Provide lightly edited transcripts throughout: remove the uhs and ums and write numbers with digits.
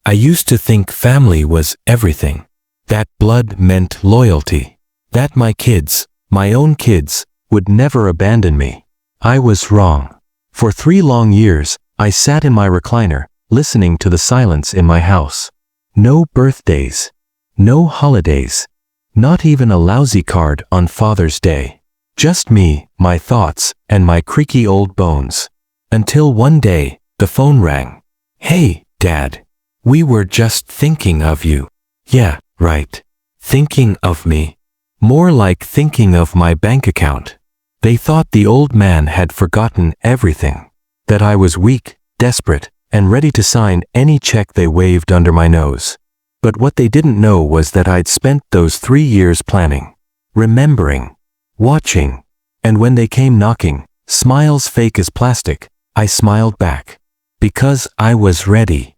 I used to think family was everything. That blood meant loyalty. That my kids, my own kids, would never abandon me. I was wrong. For 3 long years, I sat in my recliner, listening to the silence in my house. No birthdays. No holidays. Not even a lousy card on Father's Day. Just me, my thoughts, and my creaky old bones. Until one day, the phone rang. "Hey, Dad. We were just thinking of you." Yeah, right. Thinking of me. More like thinking of my bank account. They thought the old man had forgotten everything. That I was weak, desperate, and ready to sign any check they waved under my nose. But what they didn't know was that I'd spent those 3 years planning, remembering, watching, and when they came knocking, smiles fake as plastic, I smiled back. Because I was ready.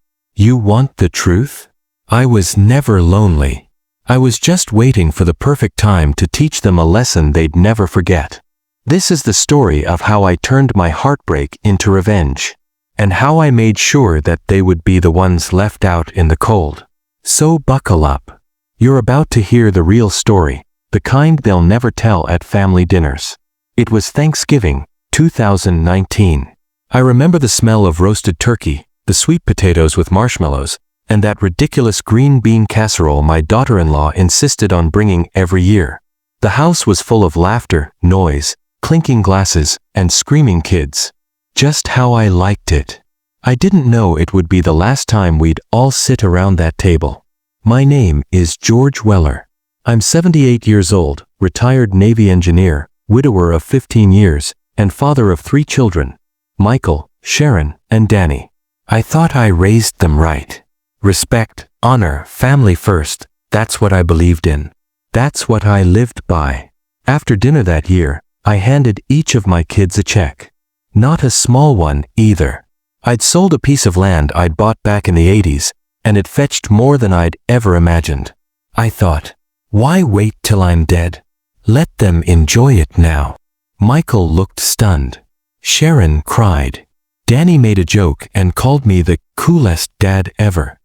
You want the truth? I was never lonely. I was just waiting for the perfect time to teach them a lesson they'd never forget. This is the story of how I turned my heartbreak into revenge, and how I made sure that they would be the ones left out in the cold. So buckle up. You're about to hear the real story, the kind they'll never tell at family dinners. It was Thanksgiving, 2019. I remember the smell of roasted turkey, the sweet potatoes with marshmallows, and that ridiculous green bean casserole my daughter-in-law insisted on bringing every year. The house was full of laughter, noise, clinking glasses, and screaming kids. Just how I liked it. I didn't know it would be the last time we'd all sit around that table. My name is George Weller. I'm 78 years old, retired Navy engineer, widower of 15 years, and father of 3 children, Michael, Sharon, and Danny. I thought I raised them right. Respect, honor, family first, that's what I believed in. That's what I lived by. After dinner that year, I handed each of my kids a check. Not a small one, either. I'd sold a piece of land I'd bought back in the 80s, and it fetched more than I'd ever imagined. I thought, why wait till I'm dead? Let them enjoy it now. Michael looked stunned. Sharon cried. Danny made a joke and called me the coolest dad ever.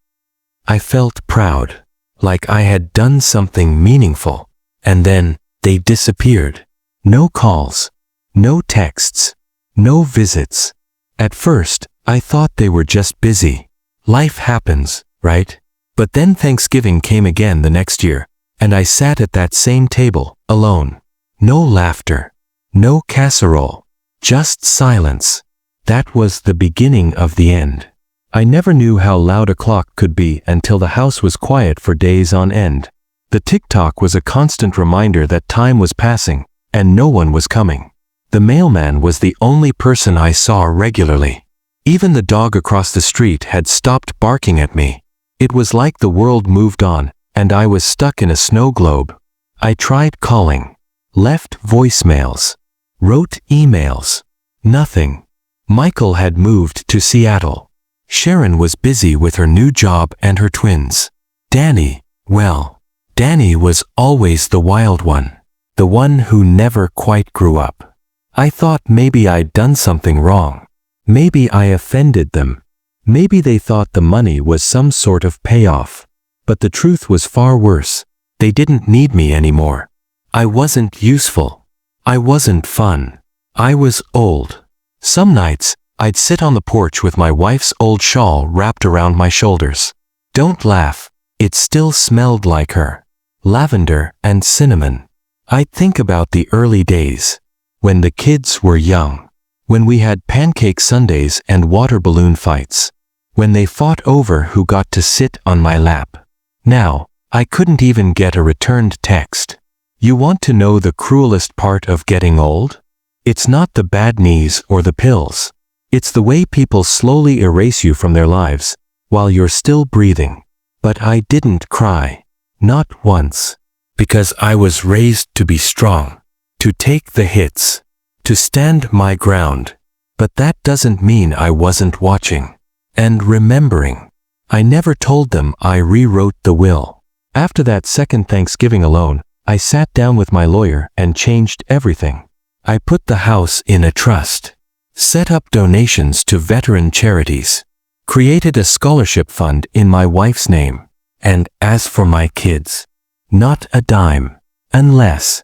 I felt proud, like I had done something meaningful, and then they disappeared. No calls, no texts, no visits. At first, I thought they were just busy. Life happens, right? But then Thanksgiving came again the next year, and I sat at that same table, alone. No laughter, no casserole, just silence. That was the beginning of the end. I never knew how loud a clock could be until the house was quiet for days on end. The tick-tock was a constant reminder that time was passing, and no one was coming. The mailman was the only person I saw regularly. Even the dog across the street had stopped barking at me. It was like the world moved on, and I was stuck in a snow globe. I tried calling, left voicemails, wrote emails. Nothing. Michael had moved to Seattle. Sharon was busy with her new job and her twins. Danny, well, Danny was always the wild one. The one who never quite grew up. I thought maybe I'd done something wrong. Maybe I offended them. Maybe they thought the money was some sort of payoff. But the truth was far worse. They didn't need me anymore. I wasn't useful. I wasn't fun. I was old. Some nights, I'd sit on the porch with my wife's old shawl wrapped around my shoulders. Don't laugh. It still smelled like her. Lavender and cinnamon. I'd think about the early days. When the kids were young. When we had pancake sundaes and water balloon fights. When they fought over who got to sit on my lap. Now, I couldn't even get a returned text. You want to know the cruelest part of getting old? It's not the bad knees or the pills. It's the way people slowly erase you from their lives, while you're still breathing. But I didn't cry. Not once. Because I was raised to be strong. To take the hits. To stand my ground. But that doesn't mean I wasn't watching. And remembering. I never told them I rewrote the will. After that second Thanksgiving alone, I sat down with my lawyer and changed everything. I put the house in a trust. Set up donations to veteran charities. Created a scholarship fund in my wife's name. And as for my kids, not a dime. Unless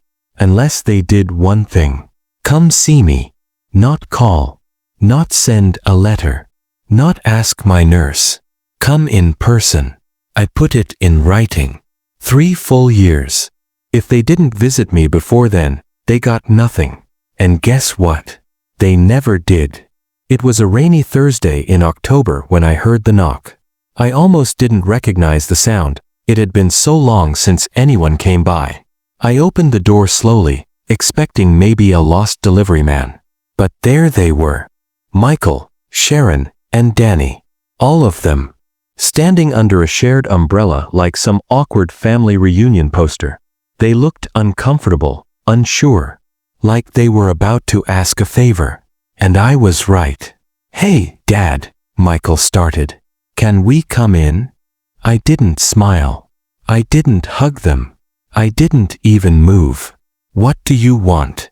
they did one thing. Come see me. Not call. Not send a letter. Not ask my nurse. Come in person. I put it in writing. 3 full years. If they didn't visit me before then, they got nothing. And guess what? They never did. It was a rainy Thursday in October when I heard the knock. I almost didn't recognize the sound. It had been so long since anyone came by. I opened the door slowly, expecting maybe a lost delivery man. But there they were. Michael, Sharon, and Danny. All of them. Standing under a shared umbrella like some awkward family reunion poster. They looked uncomfortable, unsure. Like they were about to ask a favor. And I was right. Hey, Dad, Michael started. Can we come in? I didn't smile. I didn't hug them. I didn't even move. What do you want?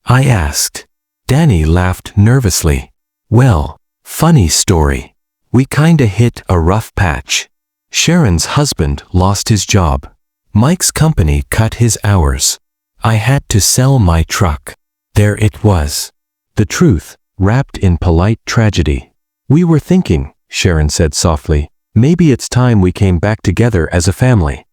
I asked. Danny laughed nervously. Well, funny story. We kinda hit a rough patch. Sharon's husband lost his job. Mike's company cut his hours. I had to sell my truck. There it was. The truth, wrapped in polite tragedy. We were thinking, Sharon said softly, maybe it's time we came back together as a family.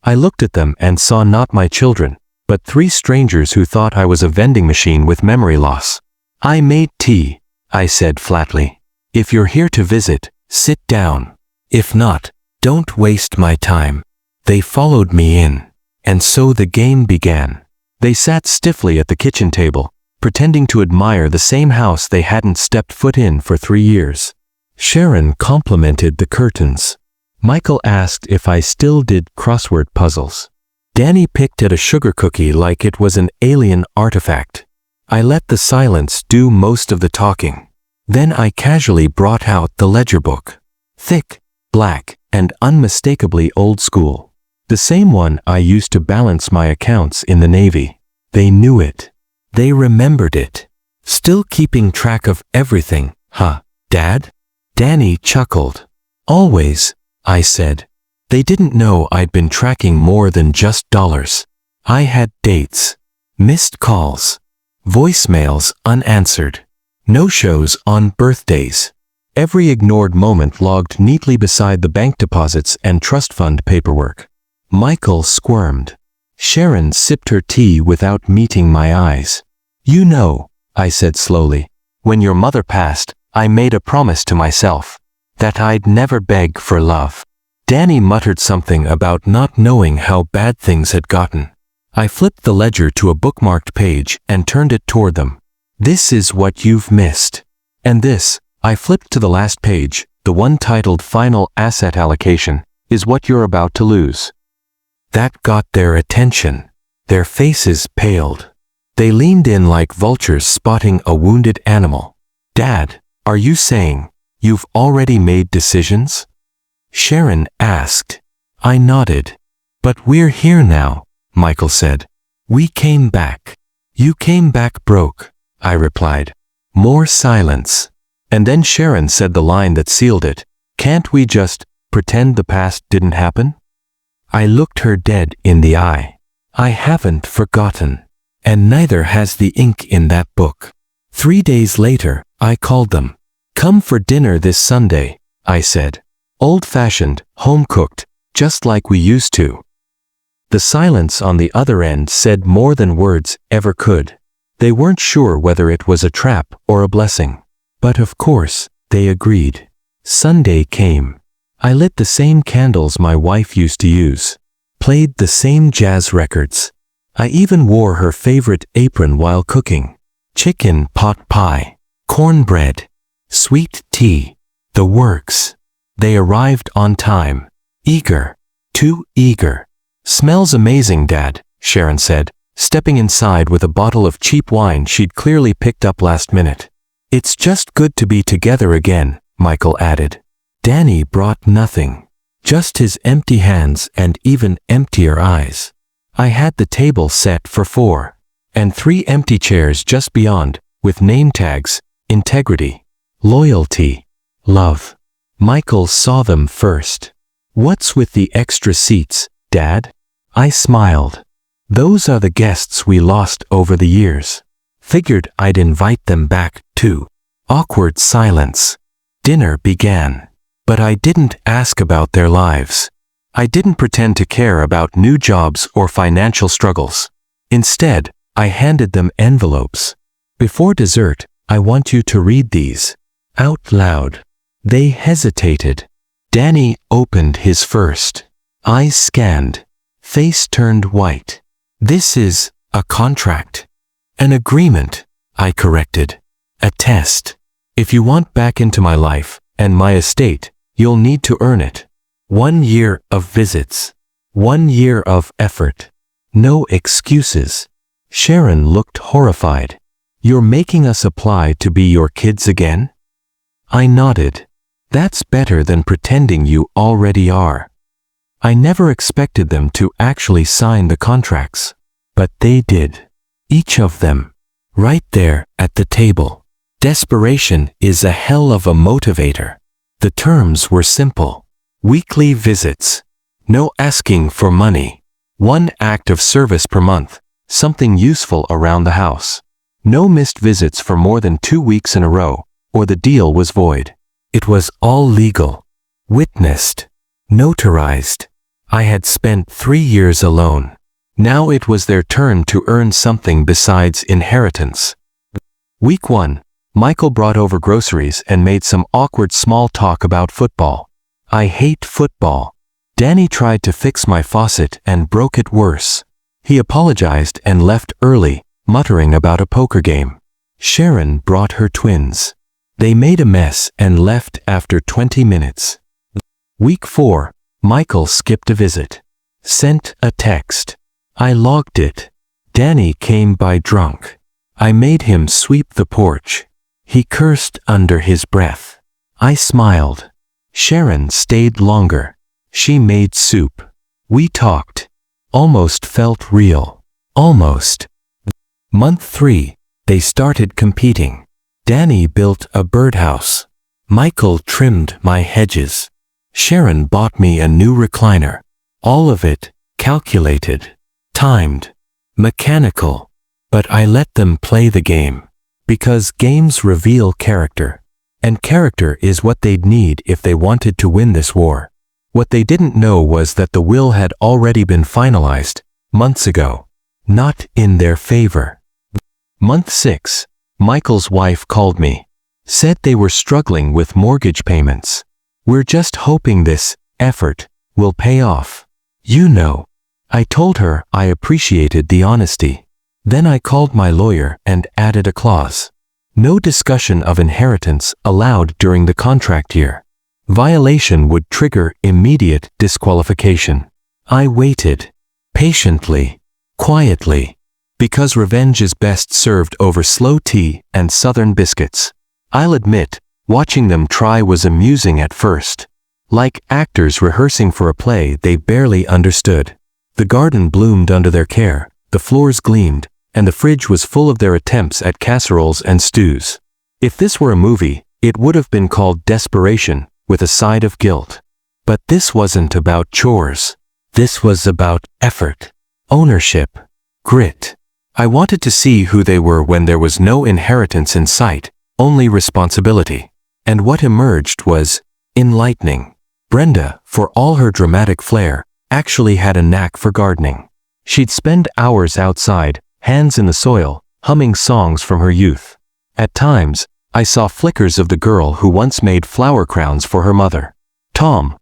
I looked at them and saw not my children, but 3 strangers who thought I was a vending machine with memory loss. I made tea, I said flatly. If you're here to visit, sit down. If not, don't waste my time. They followed me in. And so the game began. They sat stiffly at the kitchen table, pretending to admire the same house they hadn't stepped foot in for 3 years. Sharon complimented the curtains. Michael asked if I still did crossword puzzles. Danny picked at a sugar cookie like it was an alien artifact. I let the silence do most of the talking. Then I casually brought out the ledger book. Thick, black, and unmistakably old school. The same one I used to balance my accounts in the Navy. They knew it. They remembered it. Still keeping track of everything, huh, Dad? Danny chuckled. Always, I said. They didn't know I'd been tracking more than just dollars. I had dates, missed calls, voicemails unanswered, no-shows on birthdays. Every ignored moment logged neatly beside the bank deposits and trust fund paperwork. Michael squirmed. Sharon sipped her tea without meeting my eyes. You know, I said slowly, when your mother passed, I made a promise to myself that I'd never beg for love. Danny muttered something about not knowing how bad things had gotten. I flipped the ledger to a bookmarked page and turned it toward them. This is what you've missed. And this, I flipped to the last page, the one titled Final Asset Allocation, is what you're about to lose. That got their attention. Their faces paled. They leaned in like vultures spotting a wounded animal. Dad, are you saying you've already made decisions? Sharon asked. I nodded. But we're here now, Michael said. We came back. You came back broke, I replied. More silence. And then Sharon said the line that sealed it. Can't we just pretend the past didn't happen? I looked her dead in the eye. I haven't forgotten. And neither has the ink in that book. 3 days later, I called them. Come for dinner this Sunday, I said. Old-fashioned, home-cooked, just like we used to. The silence on the other end said more than words ever could. They weren't sure whether it was a trap or a blessing. But of course, they agreed. Sunday came. I lit the same candles my wife used to use. Played the same jazz records. I even wore her favorite apron while cooking. Chicken pot pie. Cornbread. Sweet tea. The works. They arrived on time. Eager. Too eager. Smells amazing, Dad, Sharon said, stepping inside with a bottle of cheap wine she'd clearly picked up last minute. It's just good to be together again, Michael added. Danny brought nothing. Just his empty hands and even emptier eyes. I had the table set for 4. And 3 empty chairs just beyond, with name tags, integrity, loyalty, Love. Michael saw them first. What's with the extra seats, Dad? I smiled. Those are the guests we lost over the years. Figured I'd invite them back, too. Awkward silence. Dinner began. But I didn't ask about their lives. I didn't pretend to care about new jobs or financial struggles. Instead, I handed them envelopes. Before dessert, I want you to read these. Out loud. They hesitated. Danny opened his first. Eyes scanned. Face turned white. This is a contract. An agreement, I corrected. A test. If you want back into my life and my estate, you'll need to earn it. 1 year of visits. 1 year of effort. No excuses. Sharon looked horrified. You're making us apply to be your kids again? I nodded. That's better than pretending you already are. I never expected them to actually sign the contracts. But they did. Each of them. Right there at the table. Desperation is a hell of a motivator. The terms were simple. Weekly visits. No asking for money. 1 act of service per month. Something useful around the house. No missed visits for more than 2 weeks in a row, or the deal was void. It was all legal. Witnessed. Notarized. I had spent 3 years alone. Now it was their turn to earn something besides inheritance. Week 1. Michael brought over groceries and made some awkward small talk about football. I hate football. Danny tried to fix my faucet and broke it worse. He apologized and left early, muttering about a poker game. Sharon brought her twins. They made a mess and left after 20 minutes. Week 4. Michael skipped a visit. Sent a text. I logged it. Danny came by drunk. I made him sweep the porch. He cursed under his breath. I smiled. Sharon stayed longer. She made soup. We talked. Almost felt real. Almost. Month 3. They started competing. Danny built a birdhouse. Michael trimmed my hedges. Sharon bought me a new recliner. All of it calculated, timed, mechanical. But I let them play the game. Because games reveal character. And character is what they'd need if they wanted to win this war. What they didn't know was that the will had already been finalized, months ago. Not in their favor. Month 6. Michael's wife called me. Said they were struggling with mortgage payments. We're just hoping this effort will pay off. You know. I told her I appreciated the honesty. Then I called my lawyer and added a clause. No discussion of inheritance allowed during the contract year. Violation would trigger immediate disqualification. I waited. Patiently. Quietly. Because revenge is best served over slow tea and southern biscuits. I'll admit, watching them try was amusing at first. Like actors rehearsing for a play they barely understood. The garden bloomed under their care, the floors gleamed, and the fridge was full of their attempts at casseroles and stews. If this were a movie, it would have been called Desperation, with a side of guilt. But this wasn't about chores. This was about effort, ownership, grit. I wanted to see who they were when there was no inheritance in sight, only responsibility. And what emerged was enlightening. Brenda, for all her dramatic flair, actually had a knack for gardening. She'd spend hours outside, hands in the soil, humming songs from her youth. At times, I saw flickers of the girl who once made flower crowns for her mother. Tom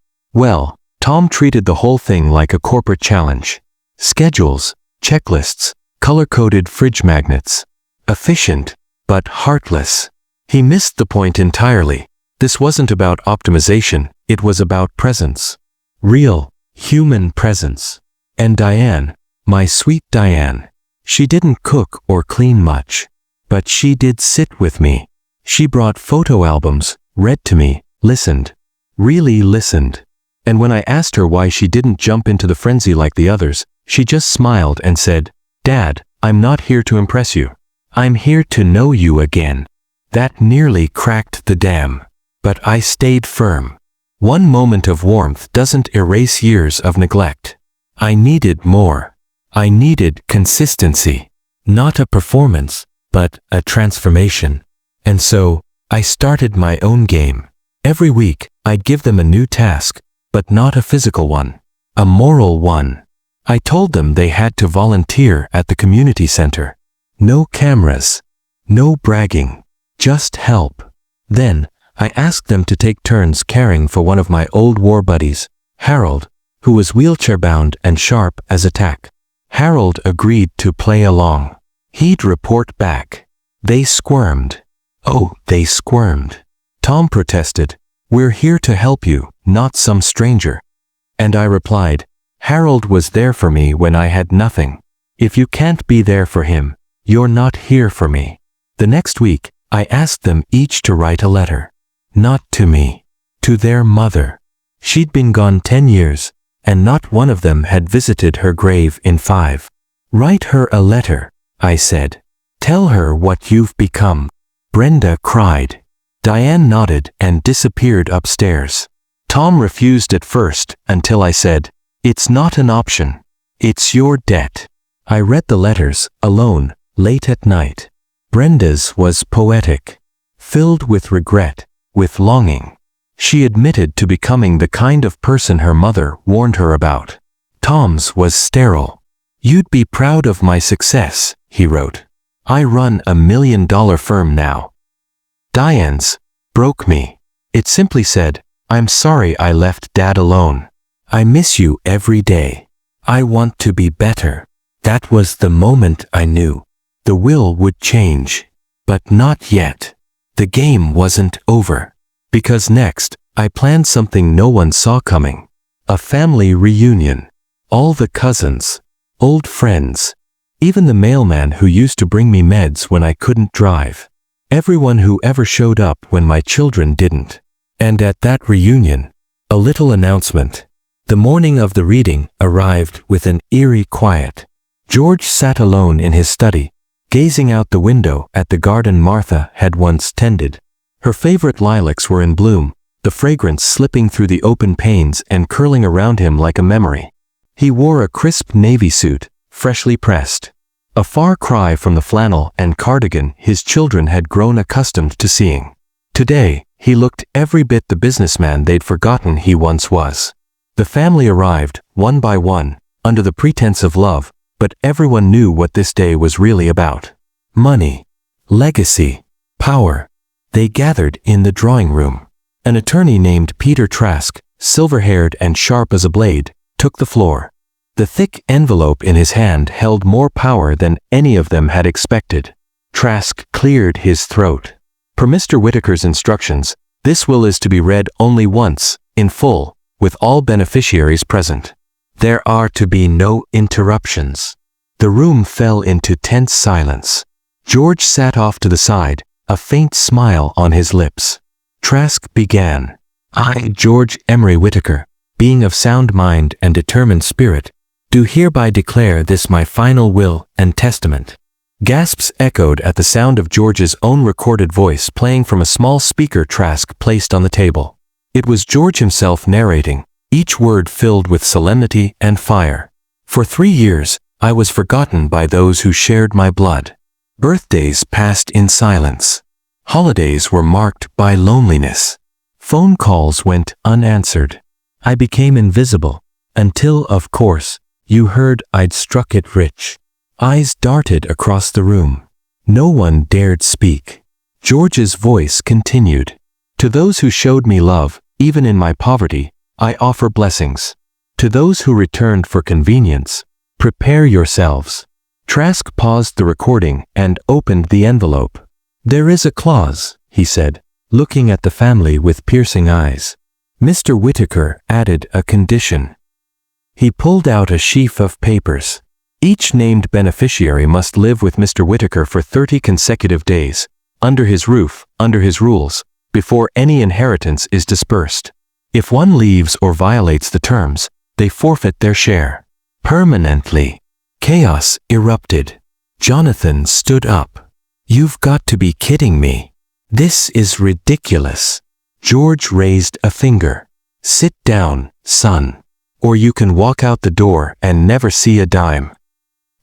treated the whole thing like a corporate challenge. Schedules, checklists, color-coded fridge magnets. Efficient, but heartless. He missed the point entirely. This wasn't about optimization, it was about presence. Real, human presence. And Diane, my sweet Diane. She didn't cook or clean much. But she did sit with me. She brought photo albums, read to me, listened. Really listened. And when I asked her why she didn't jump into the frenzy like the others, she just smiled and said, "Dad, I'm not here to impress you. I'm here to know you again." That nearly cracked the dam. But I stayed firm. One moment of warmth doesn't erase years of neglect. I needed more. I needed consistency. Not a performance, but a transformation. And so, I started my own game. Every week, I'd give them a new task, but not a physical one. A moral one. I told them they had to volunteer at the community center. No cameras. No bragging. Just help. Then, I asked them to take turns caring for one of my old war buddies, Harold, who was wheelchair-bound and sharp as a tack. Harold agreed to play along. He'd report back. They squirmed. Oh, they squirmed. Tom protested, "We're here to help you, not some stranger." And I replied, "Harold was there for me when I had nothing. If you can't be there for him, you're not here for me." The next week, I asked them each to write a letter. Not to me. To their mother. She'd been gone 10 years, and not one of them had visited her grave in 5. "Write her a letter," I said. "Tell her what you've become." Brenda cried. Diane nodded and disappeared upstairs. Tom refused at first until I said, "It's not an option. It's your debt." I read the letters, alone, late at night. Brenda's was poetic, filled with regret, with longing. She admitted to becoming the kind of person her mother warned her about. Tom's was sterile. "You'd be proud of my success," he wrote. "I run $1 million firm now." Diane's broke me. It simply said, "I'm sorry I left Dad alone. I miss you every day. I want to be better." That was the moment I knew. The will would change. But not yet. The game wasn't over. Because next, I planned something no one saw coming. A family reunion. All the cousins. Old friends. Even the mailman who used to bring me meds when I couldn't drive. Everyone who ever showed up when my children didn't. And at that reunion, a little announcement. The morning of the reading arrived with an eerie quiet. George sat alone in his study, gazing out the window at the garden Martha had once tended. Her favorite lilacs were in bloom, the fragrance slipping through the open panes and curling around him like a memory. He wore a crisp navy suit, freshly pressed. A far cry from the flannel and cardigan his children had grown accustomed to seeing. Today, he looked every bit the businessman they'd forgotten he once was. The family arrived, one by one, under the pretense of love, but everyone knew what this day was really about. Money, legacy, power. They gathered in the drawing room. An attorney named Peter Trask, silver-haired and sharp as a blade, took the floor. The thick envelope in his hand held more power than any of them had expected. Trask cleared his throat. Per Mr. Whitaker's instructions, this will is to be read only once, in full, with all beneficiaries present. There are to be no interruptions. The room fell into tense silence. George sat off to the side, a faint smile on his lips. Trask began. "I, George Emery Whitaker, being of sound mind and determined spirit, do hereby declare this my final will and testament." Gasps echoed at the sound of George's own recorded voice playing from a small speaker Trask placed on the table. It was George himself narrating, each word filled with solemnity and fire. "For 3 years, I was forgotten by those who shared my blood. Birthdays passed in silence. Holidays were marked by loneliness. Phone calls went unanswered. I became invisible, until, of course, you heard I'd struck it rich." Eyes darted across the room. No one dared speak. George's voice continued. "To those who showed me love, even in my poverty, I offer blessings. To those who returned for convenience, prepare yourselves." Trask paused the recording and opened the envelope. "There is a clause," he said, looking at the family with piercing eyes. Mr. Whitaker added a condition. He pulled out a sheaf of papers. Each named beneficiary must live with Mr. Whitaker for 30 consecutive days, under his roof, under his rules, before any inheritance is dispersed. If one leaves or violates the terms, they forfeit their share. Permanently. Chaos erupted. Jonathan stood up. "You've got to be kidding me. This is ridiculous." George raised a finger. Sit down, son. Or you can walk out the door and never see a dime.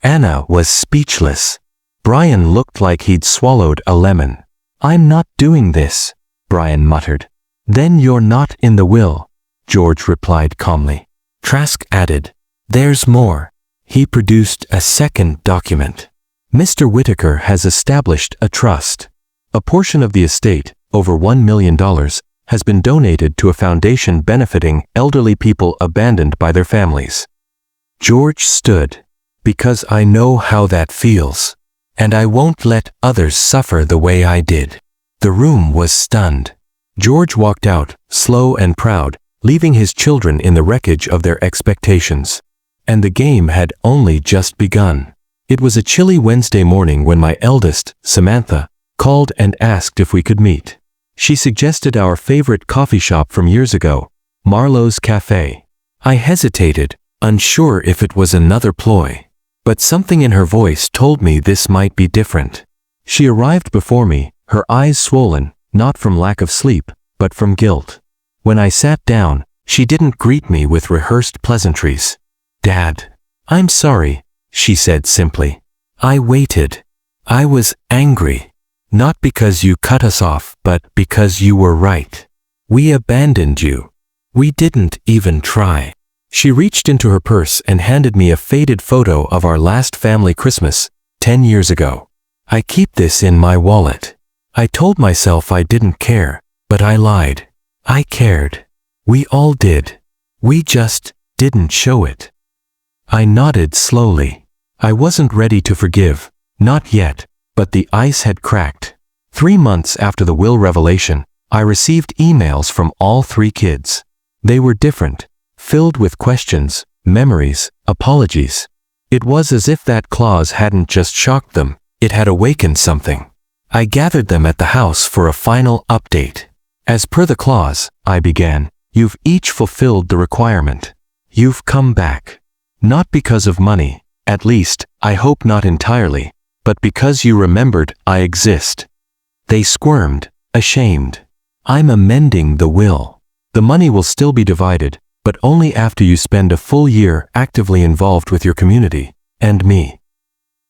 Anna was speechless. Brian looked like he'd swallowed a lemon. I'm not doing this, Brian muttered. Then you're not in the will, George replied calmly. Trask added, there's more. He produced a second document. Mr. Whitaker has established a trust. A portion of the estate, over $1 million, has been donated to a foundation benefiting elderly people abandoned by their families. George stood. Because I know how that feels. And I won't let others suffer the way I did. The room was stunned. George walked out, slow and proud, leaving his children in the wreckage of their expectations. And the game had only just begun. It was a chilly Wednesday morning when my eldest, Samantha, called and asked if we could meet. She suggested our favorite coffee shop from years ago, Marlowe's Cafe. I hesitated, unsure if it was another ploy. But something in her voice told me this might be different. She arrived before me, her eyes swollen, not from lack of sleep, but from guilt. When I sat down, she didn't greet me with rehearsed pleasantries. Dad, I'm sorry, she said simply. I waited. I was angry. Not because you cut us off, but because you were right. We abandoned you. We didn't even try. She reached into her purse and handed me a faded photo of our last family Christmas, 10 years ago. I keep this in my wallet. I told myself I didn't care, but I lied. I cared. We all did. We just didn't show it. I nodded slowly. I wasn't ready to forgive, not yet, but the ice had cracked. 3 months after the will revelation, I received emails from all 3 kids. They were different. Filled with questions, memories, apologies. It was as if that clause hadn't just shocked them, it had awakened something. I gathered them at the house for a final update. As per the clause, I began, you've each fulfilled the requirement. You've come back. Not because of money, at least, I hope not entirely, but because you remembered I exist. They squirmed, ashamed. I'm amending the will. The money will still be divided, but only after you spend a full year actively involved with your community, and me.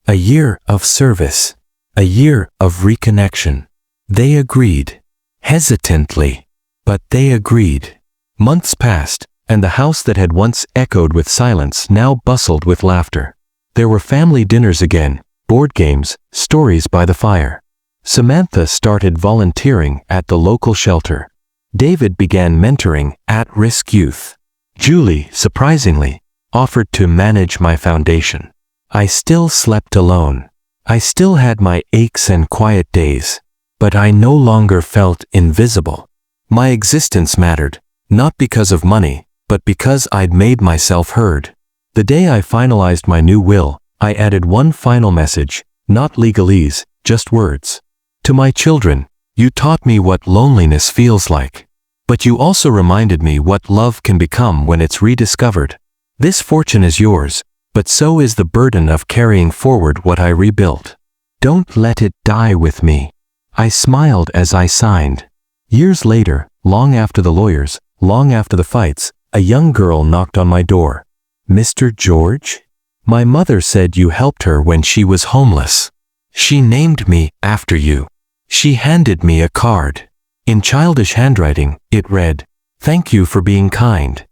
A year of service. A year of reconnection. They agreed. Hesitantly. But they agreed. Months passed, and the house that had once echoed with silence now bustled with laughter. There were family dinners again, board games, stories by the fire. Samantha started volunteering at the local shelter. David began mentoring at-risk youth. Julie, surprisingly, offered to manage my foundation. I still slept alone. I still had my aches and quiet days, but I no longer felt invisible. My existence mattered, not because of money, but because I'd made myself heard. The day I finalized my new will, I added one final message, not legalese, just words. To my children, you taught me what loneliness feels like. But you also reminded me what love can become when it's rediscovered. This fortune is yours, but so is the burden of carrying forward what I rebuilt. Don't let it die with me. I smiled as I signed. Years later, long after the lawyers, long after the fights, a young girl knocked on my door. Mr. George? My mother said you helped her when she was homeless. She named me after you. She handed me a card. In childish handwriting, it read, "Thank you for being kind."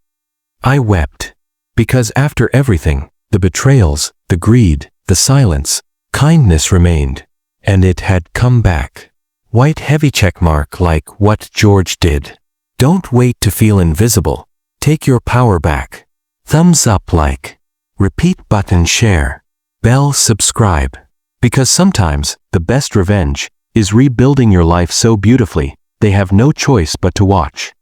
I wept. Because after everything, the betrayals, the greed, the silence, kindness remained. And it had come back. White heavy checkmark like what George did. Don't wait to feel invisible. Take your power back. Thumbs up like. Repeat button share. Bell subscribe. Because sometimes, the best revenge is rebuilding your life so beautifully, they have no choice but to watch.